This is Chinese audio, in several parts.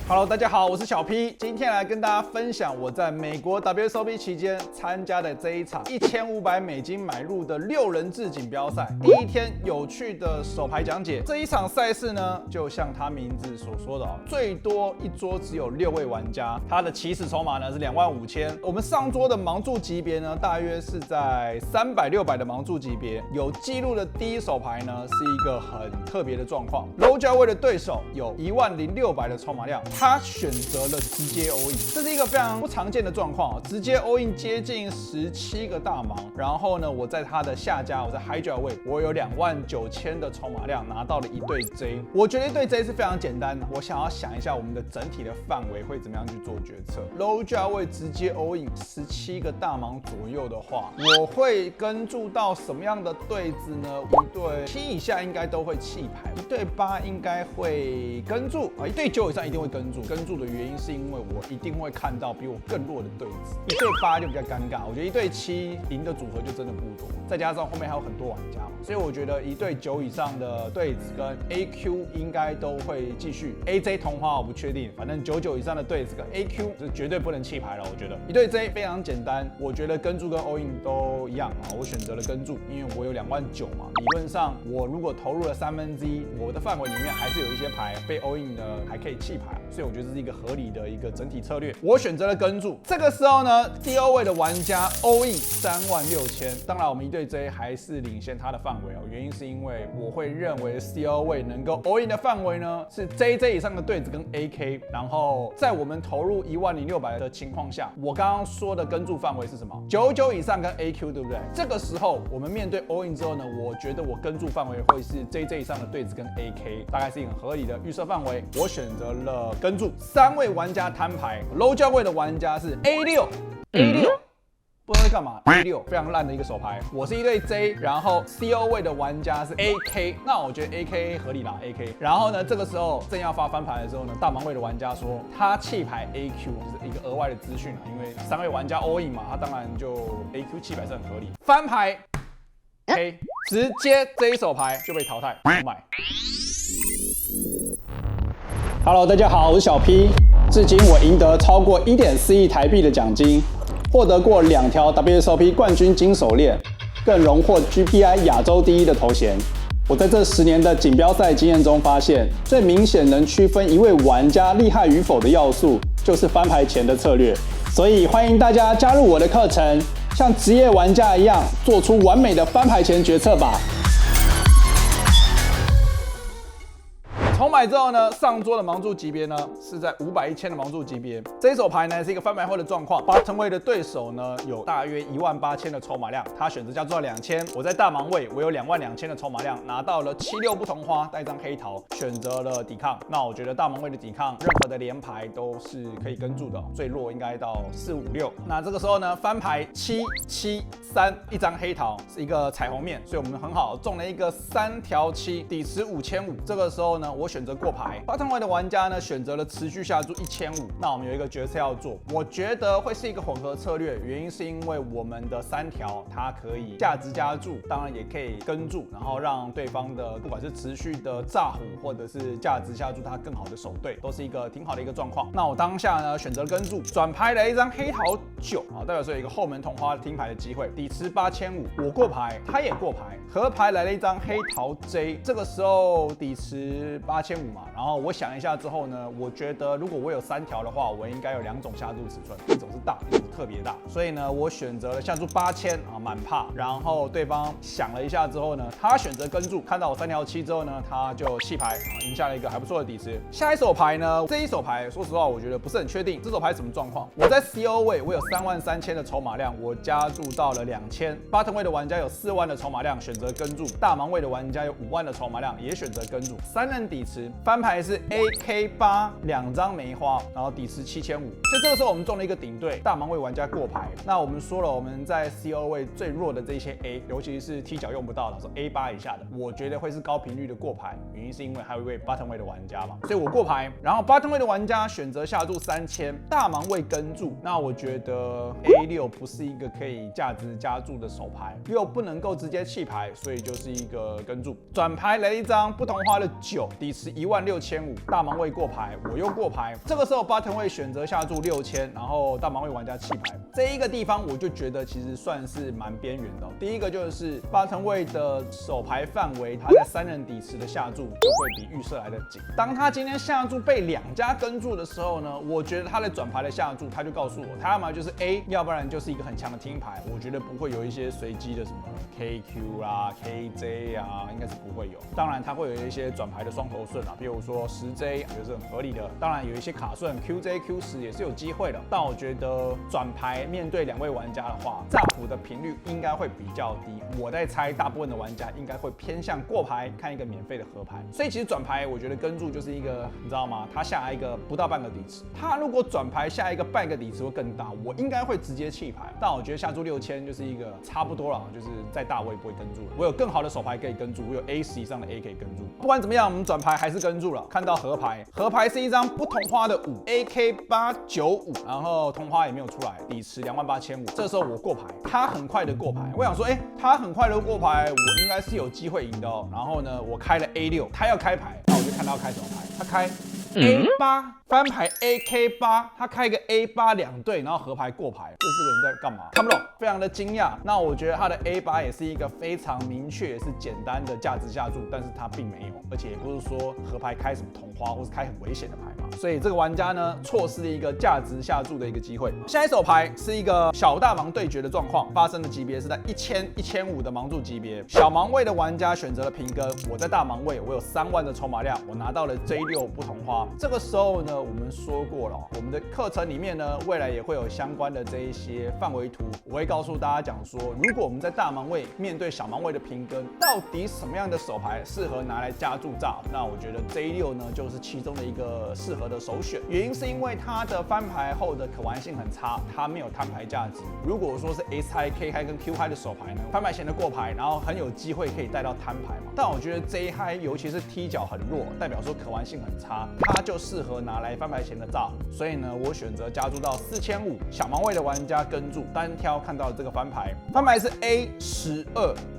Hello， 大家好，我是小 P， 今天来跟大家分享我在美国 WSOP 期间参加的这一场$1500买入的6人制锦标赛。第一天有趣的手牌讲解，这一场赛事呢，就像它名字所说的最多一桌只有6位玩家，它的起始筹码呢是25000。我们上桌的盲注级别呢，大约是在300、600的盲注级别。有记录的第一手牌呢，是一个很特别的状况 ，low 价位的对手有10600的筹码量。他选择了直接 all in， 这是一个非常不常见的状况，直接 all in 接近17个大盲，然后呢，我在他的下家，我在 high 价位，我有29000的筹码量，拿到了一对 J。我觉得一对 J 是非常简单的，我想要想一下我们的整体的范围会怎么样去做决策。low 价位直接 all in 17个大盲左右的话，我会跟注到什么样的对子呢？一对7以下应该都会弃牌，一对8应该会跟注啊，一对9以上一定会跟注。跟注的原因是因为我一定会看到比我更弱的对子，一对8就比较尴尬。我觉得一对7赢的组合就真的不多，再加上后面还有很多玩家嘛，所以我觉得一对9以上的对子跟 AQ 应该都会继续。AJ 同花我不确定，反正99以上的对子跟 AQ 是绝对不能弃牌了。我觉得一对 J 非常简单，我觉得跟注跟 all in 都一样啊，我选择了跟注，因为我有29000嘛，理论上我如果投入了1/3，我的范围里面还是有一些牌被 all in 的还可以弃牌，所以我觉得这是一个合理的一个整体策略。我选择了跟注，这个时候呢，第2位的玩家 all in 36000，当然我们一对 J 还是领先他的范围原因是因为我会认为 C2 位能够 all in 的范围呢是 JJ 以上的对子跟 AK， 然后在我们投入10600的情况下，我刚刚说的跟注范围是什么？99以上跟 AQ， 对不对？这个时候我们面对 all in 之后呢，我觉得我跟注范围会是 JJ 以上的对子跟 AK， 大概是一个很合理的预设范围。我选择了跟注。3位玩家摊牌 ，low 价位的玩家是 A6， 不知道在干嘛 ，A6 非常烂的一个手牌。我是一对 J， 然后 CO 位的玩家是 AK， 那我觉得 AK 合理啦 AK。然后呢，这个时候正要发翻牌的时候呢，大盲位的玩家说他弃牌 AQ， 就是一个额外的资讯因为3位玩家 all in 嘛，他当然就 AQ 弃牌是很合理。翻牌 ，OK， 直接这一手牌就被淘汰，不买。Hello， 大家好，我是小 P。至今我赢得超过1.4亿台币的奖金，获得过2条 WSOP 冠军金手链，更荣获 GPI 亚洲第1的头衔。我在这10年的锦标赛经验中发现，最明显能区分一位玩家厉害与否的要素，就是翻牌前的策略。所以欢迎大家加入我的课程，像职业玩家一样，做出完美的翻牌前决策吧。筹买之后呢，上桌的盲注级别呢是在500、1000的盲注级别。这一手牌呢是一个翻牌后的状况，bottom位的对手呢有大约18000的筹码量，他选择加注到2000。我在大盲位，我有22000的筹码量，拿到了76不同花，带一张黑桃，选择了抵抗。那我觉得大盲位的抵抗，任何的连牌都是可以跟注的，最弱应该到456。那这个时候呢，翻牌773，一张黑桃是一个彩虹面，所以我们很好中了一个3条7，底池5500。这个时候呢，我选择过牌，bottom位的玩家呢选择了持续下注1500。那我们有一个决策要做，我觉得会是一个混合策略，原因是因为我们的3条它可以价值加注，当然也可以跟注，然后让对方的不管是持续的炸虎或者是价值下注它更好的守对，都是一个挺好的一个状况。那我当下呢选择跟注，转牌了一张黑桃9啊，代表说有一个后门同花听牌的机会，底池8500，我过牌，他也过牌，合牌来了一张黑桃 J， 这个时候底池8500嘛，然后我想一下之后呢，我觉得如果我有3条的话，我应该有2种下注尺寸，一种是大，一种是特别大，所以呢，我选择了下注8000啊，满帕。然后对方想了一下之后呢，他选择跟注，看到我3条7之后呢，他就弃牌啊，赢下了一个还不错的底池。下一手牌呢，这一手牌说实话，我觉得不是很确定这手牌什么状况。我在 CO 位，我有33000的筹码量，我加注到了2000。bottom 位的玩家有4万的筹码量，选择跟注。大盲位的玩家有5万的筹码量，也选择跟注。3人底池，翻牌是 AK8 2张梅花，然后底池7500。所以这个时候我们中了一个顶对，大盲位玩家过牌。那我们说了，我们在 CO 位最弱的这些 A， 尤其是踢脚用不到的，说 A8 以下的，我觉得会是高频率的过牌，原因是因为还有一位 bottom 位的玩家嘛，所以我过牌。然后 bottom 位的玩家选择下注3000，大盲位跟注。那我觉得得 A6不是一个可以价值加注的手牌，又不能够直接弃牌，所以就是一个跟注。转牌来了一张不同花的9，底池16500，大盲位过牌，我又过牌。这个时候button位选择下注6000，然后大盲位玩家弃牌。这一个地方我就觉得其实算是蛮边缘的。第一个就是button位的手牌范围，他在3人底池的下注就会比预设来的紧。当他今天下注被2家跟注的时候呢，我觉得他的转牌的下注，他就告诉我，他要么就是 A， 要不然就是一个很强的听牌。我觉得不会有一些随机的什么 KQ 啦、KJ 啊，应该是不会有。当然，他会有一些转牌的双头顺啊，比如说10J， 我觉得是很合理的。当然，有一些卡顺 QJ、Q10 也是有机会的。但我觉得转牌面对2位玩家的话，炸谱的频率应该会比较低。我在猜，大部分的玩家应该会偏向过牌，看一个免费的合牌。所以其实转牌，我觉得跟注就是一个，你知道吗？他下一个不到半个底池，他如果转牌下一个半个底池会更大，我应该会直接弃牌。但我觉得下注6000就是一个差不多了，就是再大我也不会跟注了。我有更好的手牌可以跟注，我有 A10以上的 A 可以跟注。不管怎么样，我们转牌还是跟注了。看到合牌，合牌是一张不同花的5 AK895，然后同花也没有出来，底池28500。这时候我过牌，他很快的过牌，我想说，他很快的过牌，我应该是有机会赢的哦。然后呢，我开了 A6，他要开牌，那我就看他要开什么牌，他开A8翻牌 AK8，他开一个 A8 2对，然后合牌过牌，这是个人在干嘛？看不懂，非常的惊讶。那我觉得他的 A8 也是一个非常明确，也是简单的价值下注，但是他并没有，而且也不是说合牌开什么同花或是开很危险的牌嘛。所以这个玩家呢，错失了一个价值下注的一个机会。下一手牌是一个小大盲对决的状况，发生的级别是在1000、1500的盲注级别。小盲位的玩家选择了平跟，我在大盲位，我有3万的筹码量，我拿到了 J6不同花。这个时候呢，我们说过了，我们的课程里面呢，未来也会有相关的这一些范围图，我会告诉大家讲说，如果我们在大盲位面对小盲位的平跟，到底什么样的手牌适合拿来加注炸？那我觉得 J6呢，就是其中的一个适合的首选。原因是因为它的翻牌后的可玩性很差，它没有摊牌价值。如果说是 S 嗨、K 嗨跟 Q 嗨的手牌呢，翻牌前的过牌，然后很有机会可以带到摊牌嘛。但我觉得 J 嗨，尤其是踢脚很弱，代表说可玩性很差，它就适合拿来翻牌前的炸。所以呢，我选择加注到4500，小盲位的玩家跟注，单挑看到这个翻牌，翻牌是 A12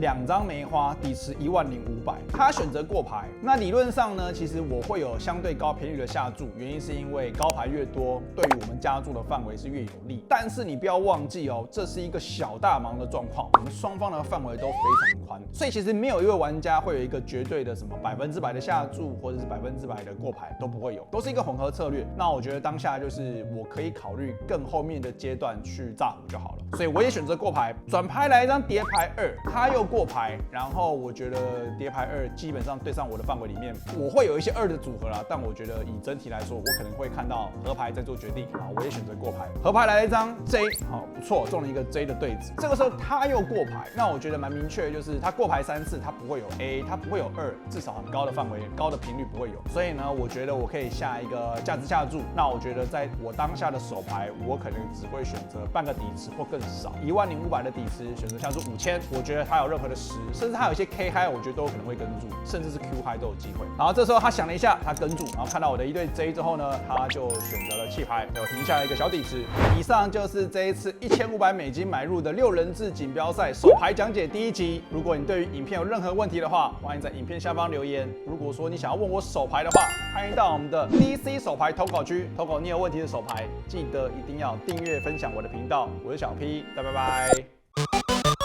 2张梅花，底池10500，他选择过牌。那理论上呢，其实我会有相对高频率的下注，原因是因为高牌越多，对于我们加注的范围是越有利。但是你不要忘记哦，这是一个小大盲的状况，我们双方的范围都非常宽，所以其实没有一位玩家会有一个绝对的什么100%的下注，或者是100%的过牌，都不会有，都是一个混合策略。那我觉得当下就是我可以考虑更后面的阶段去炸胡就好了，所以我也选择过牌。转牌来一张叠牌2，他又过牌，然后我觉得叠牌2基本上对上我的范围里面，我会有一些2的组合啦，但我觉得以整体来说，我可能会看到合牌在做决定，好，我也选择过牌。合牌来了一张 J， 好，不错，中了一个 J 的对子。这个时候他又过牌，那我觉得蛮明确的，就是他过牌3次，他不会有 A， 他不会有2，至少很高的范围、高的频率不会有。所以呢，我觉得我可以下一个价值下注。那我觉得在我当下的手牌，我可能只会选择半个底池或更少，10500的底池选择下注5000。我觉得他有任何的10，甚至他有一些 K 嗨，我觉得都有可能会跟注，甚至是 Q 嗨都有机会。然后这时候他想了一下，他跟注，然后看到我的一对 J 之后呢，他就选择了弃牌，有停下来一个小底池。以上就是这一次$1500买入的6人制锦标赛手牌讲解第1集。如果你对于影片有任何问题的话，欢迎在影片下方留言。如果说你想要问我手牌的话，欢迎到我们的 DC 手牌投稿区投稿你有问题的手牌，记得一定要订阅分享我的频道。我是小 P，拜拜。